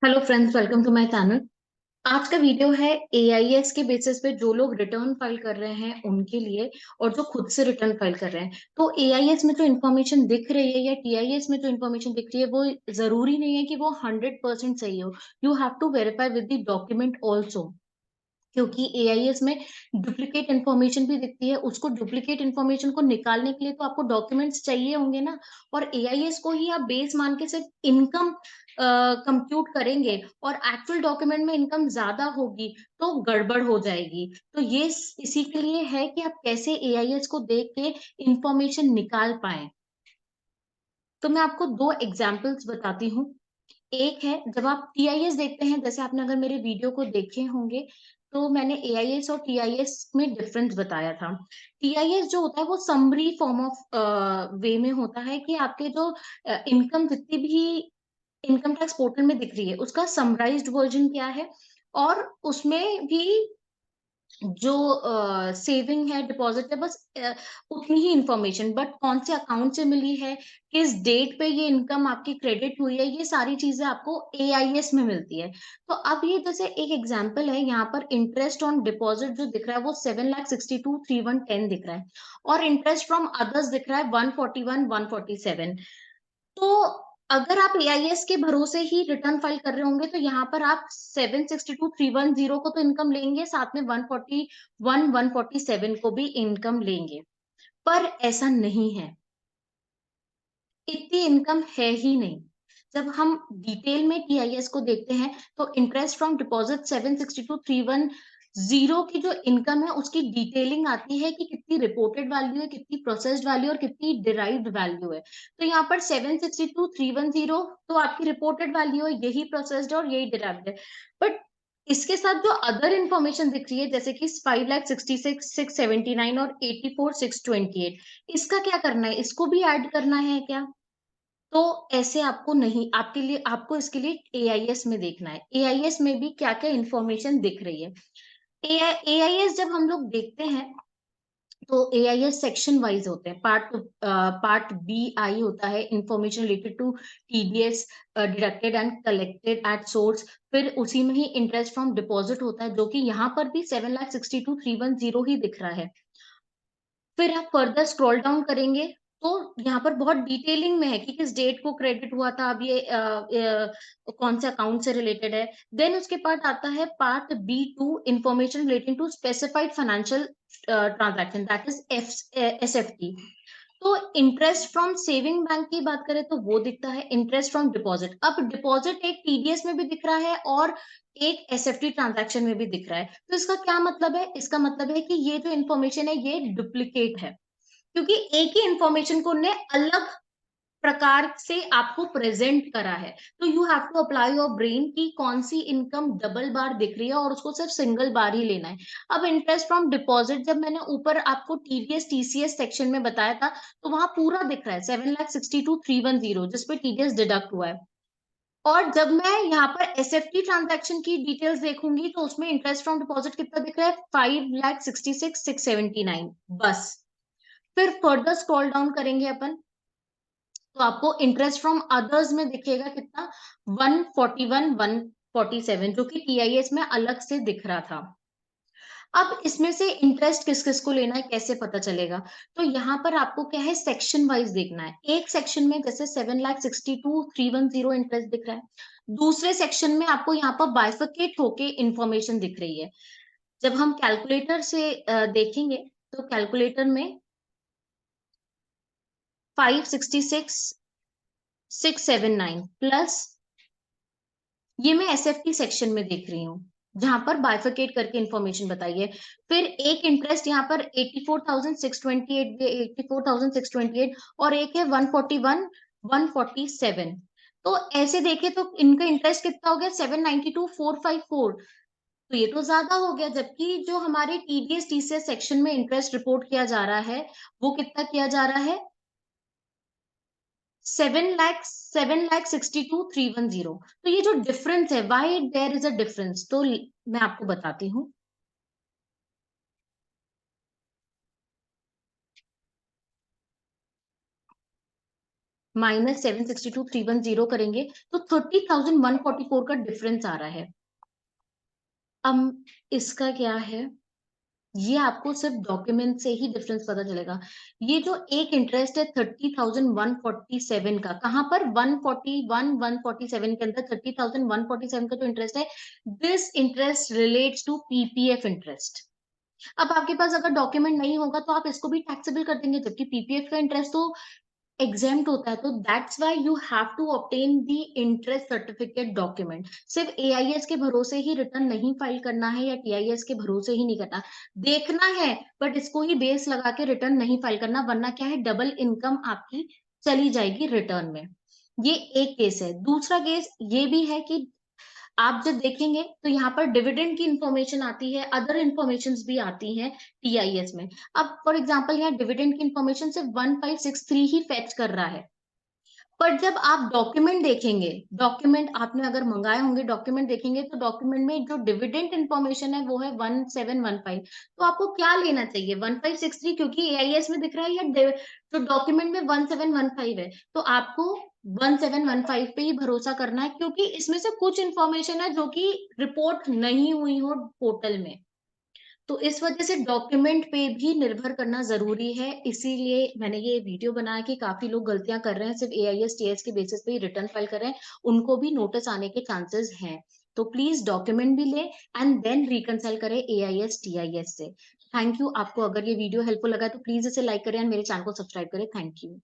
Hello friends, welcome to my channel. आज का video है एआईएस के बेसिस पे जो लोग रिटर्न फाइल कर रहे हैं उनके लिए, और जो खुद से रिटर्न फाइल कर रहे हैं। तो एआईएस में जो इन्फॉर्मेशन दिख रही है या टीआईएस में जो इन्फॉर्मेशन दिख रही है वो जरूरी नहीं है कि वो 100% सही हो। You have to verify with the document also, क्योंकि एआईएस में डुप्लीकेट इन्फॉर्मेशन भी दिखती है। उसको डुप्लीकेट इन्फॉर्मेशन को निकालने के लिए तो आपको डॉक्यूमेंट्स चाहिए होंगे ना। और एआईएस को ही आप बेस मान के सिर्फ इनकम कंप्यूट करेंगे और एक्चुअल डॉक्यूमेंट में इनकम ज्यादा होगी तो गड़बड़ हो जाएगी। तो ये इसी के लिए है कि आप कैसे एआईएस को देख के इंफॉर्मेशन निकाल पाए। तो मैं आपको दो एग्जाम्पल्स बताती हूँ। एक है, जब आप टीआईएस देखते हैं, जैसे आपने अगर मेरे वीडियो को देखे होंगे तो मैंने एआईएस और टीआईएस में डिफरेंस बताया था। टीआईएस जो होता है वो समरी फॉर्म ऑफ वे में होता है कि आपके जो इनकम जितनी भी इनकम टैक्स पोर्टल में दिख रही है उसका समराइज्ड वर्जन क्या है। और उसमें भी जो सेविंग है, डिपॉजिट है, बस उतनी ही इंफॉर्मेशन, बट कौन से अकाउंट से मिली है, किस डेट पे ये इनकम आपकी क्रेडिट हुई है, ये सारी चीजें आपको एआईएस में मिलती है। तो अब ये जैसे एक एग्जांपल है, यहाँ पर इंटरेस्ट ऑन डिपॉजिट जो दिख रहा है वो 7,62,3,110 दिख रहा है, और इंटरेस्ट फ्रॉम अदर्स दिख रहा है 141,147। तो अगर आप एआईएस के भरोसे ही रिटर्न फाइल कर रहे होंगे तो यहाँ पर आप 762,310 को तो इनकम लेंगे, साथ में 141,147 को भी इनकम लेंगे। पर ऐसा नहीं है, इतनी इनकम है ही नहीं। जब हम डिटेल में टीआईएस को देखते हैं तो इंटरेस्ट फ्रॉम डिपॉजिट 762,310 की जो इनकम है उसकी डिटेलिंग आती है कि कितनी रिपोर्टेड वैल्यू है, कितनी प्रोसेस्ड वैल्यू और कितनी डिराइव्ड वैल्यू है। तो यहाँ पर 762,310 तो आपकी रिपोर्टेड वैल्यू है, यही प्रोसेस्ड और यही डिराइव्ड है। बट इसके साथ जो अदर इंफॉर्मेशन दिख रही है, जैसे कि 5,66,679 और 84,628, इसका क्या करना है, इसको भी ऐड करना है क्या? तो ऐसे आपको नहीं, आपके लिए आपको इसके लिए एआईएस में देखना है एआईएस में भी क्या क्या इंफॉर्मेशन दिख रही है। एआईएस जब हम लोग देखते हैं तो एआईएस सेक्शन वाइज होते हैं। पार्ट बी आई होता है information related to TDS deducted and collected at source. फिर उसी में ही इंटरेस्ट फ्रॉम डिपॉजिट होता है, जो कि यहाँ पर भी 7,62,310 ही दिख रहा है। फिर आप फर्दर स्क्रॉल डाउन करेंगे तो यहाँ पर बहुत डिटेलिंग में है कि किस डेट को क्रेडिट हुआ था, अब ये कौन से अकाउंट से रिलेटेड है। देन उसके पार्ट आता है part B 2, information relating to specified financial transaction, that is SFT. तो इंटरेस्ट फ्रॉम सेविंग बैंक की बात करें तो वो दिखता है, इंटरेस्ट फ्रॉम डिपॉजिट। अब डिपॉजिट एक टीडीएस में भी दिख रहा है और एक एसएफटी ट्रांजैक्शन में भी दिख रहा है। तो इसका क्या मतलब है? इसका मतलब है कि ये जो इन्फॉर्मेशन है ये डुप्लीकेट है, क्योंकि एक ही इंफॉर्मेशन को उन्हें अलग प्रकार से आपको प्रेजेंट करा है। तो you have to apply your brain कि कौन सी इनकम डबल बार दिख रही है और उसको सिर्फ सिंगल बार ही लेना है। अब इंटरेस्ट फ्रॉम डिपॉजिट, जब मैंने ऊपर आपको टीडीएस टीसीएस सेक्शन में बताया था तो वहां पूरा दिख रहा है 7,62,310 जिसपे टीडीएस डिडक्ट हुआ है। और जब मैं यहाँ पर एसएफटी ट्रांजैक्शन की डिटेल्स देखूंगी तो उसमें इंटरेस्ट फ्रॉम डिपॉजिट कितना दिख रहा है, 5,66,679 बस। फिर फर्दर स्क्रॉल डाउन करेंगे अपन तो आपको इंटरेस्ट फ्रॉम अदर्स में दिखेगा कितना, 141,147, जो कि टीआईएस में अलग से दिख रहा था। अब इसमें से इंटरेस्ट किस किस को लेना है, कैसे पता चलेगा? तो यहाँ पर आपको क्या है, सेक्शन वाइज देखना है। एक सेक्शन में जैसे 7,62,310 इंटरेस्ट दिख रहा है, दूसरे सेक्शन में आपको यहाँ पर बाइफरकेट होके इंफॉर्मेशन दिख रही है। जब हम कैलकुलेटर से देखेंगे तो कैलकुलेटर में 566,679 प्लस, ये मैं एसएफटी सेक्शन में देख रही हूँ जहां पर बाइफरकेट करके इंफॉर्मेशन बताई है। फिर एक इंटरेस्ट यहाँ पर 84,628, 84,628, और एक है 141,147। तो ऐसे देखे तो इनका इंटरेस्ट कितना हो गया, 792,454। तो ये तो ज्यादा हो गया, जबकि जो हमारे टीडीएस टीसीएस सेक्शन में इंटरेस्ट रिपोर्ट किया जा रहा है वो कितना किया जा रहा है, 7,62,310। तो ये जो डिफरेंस है, why there is a difference, तो मैं आपको बताती हूँ। माइनस 762,310 करेंगे तो 30,144 का डिफरेंस आ रहा है। अब इसका क्या है, ये आपको सिर्फ डॉक्यूमेंट से ही डिफरेंस पता चलेगा। ये जो एक इंटरेस्ट है 30,147 का, कहाँ पर 141 147 के अंदर 30,147 का जो इंटरेस्ट है, this interest relates to PPF interest. अब आपके पास अगर डॉक्यूमेंट नहीं होगा तो आप इसको भी टैक्सेबल कर देंगे, जबकि पीपीएफ का इंटरेस्ट तो एग्जेम्प्ट होता है। तो that's why you have to obtain the interest certificate document. सिर्फ एआईएस के भरोसे ही रिटर्न नहीं फाइल करना है या टीआईएस के भरोसे ही नहीं करना, देखना है बट इसको ही बेस लगा के रिटर्न नहीं फाइल करना, वरना क्या है, डबल इनकम आपकी चली जाएगी रिटर्न में। ये एक केस है। दूसरा केस ये भी है कि आप जब देखेंगे तो यहाँ पर डिविडेंड की इंफॉर्मेशन आती है, अदर इंफॉर्मेशन भी आती हैं टीआईएस में। अब फॉर एग्जांपल यहाँ डिविडेंड की इंफॉर्मेशन सिर्फ 1563 ही फेच कर रहा है, पर जब आप डॉक्यूमेंट देखेंगे, डॉक्यूमेंट आपने अगर मंगाए होंगे, डॉक्यूमेंट देखेंगे तो डॉक्यूमेंट में जो डिविडेंड इंफॉर्मेशन है वो है 1715। तो आपको क्या लेना चाहिए, 1563 क्योंकि एआईएस में दिख रहा है, या जो डॉक्यूमेंट में 1715 है, तो आपको 1715 पे ही भरोसा करना है, क्योंकि इसमें से कुछ इंफॉर्मेशन है जो कि रिपोर्ट नहीं हुई हो पोर्टल में। तो इस वजह से डॉक्यूमेंट पे भी निर्भर करना ज़रूरी है। इसीलिए मैंने ये वीडियो बनाया कि काफ़ी लोग गलतियाँ कर रहे हैं, सिर्फ़ एआईएस, टीएस के बेसिस पे ही रिटर्न फाइल कर रहे हैं, उनको भी नोटिस आने के चांसेस हैं। तो प्लीज़ डॉक्यूमेंट भी लें एंड देन रिकंसाइल करें एआईएस, टीआईएस से। Thank you. आपको अगर ये वीडियो हेल्पफुल लगा तो प्लीज़ इसे लाइक करें एंड मेरे चैनल को सब्सक्राइब करें। Thank you.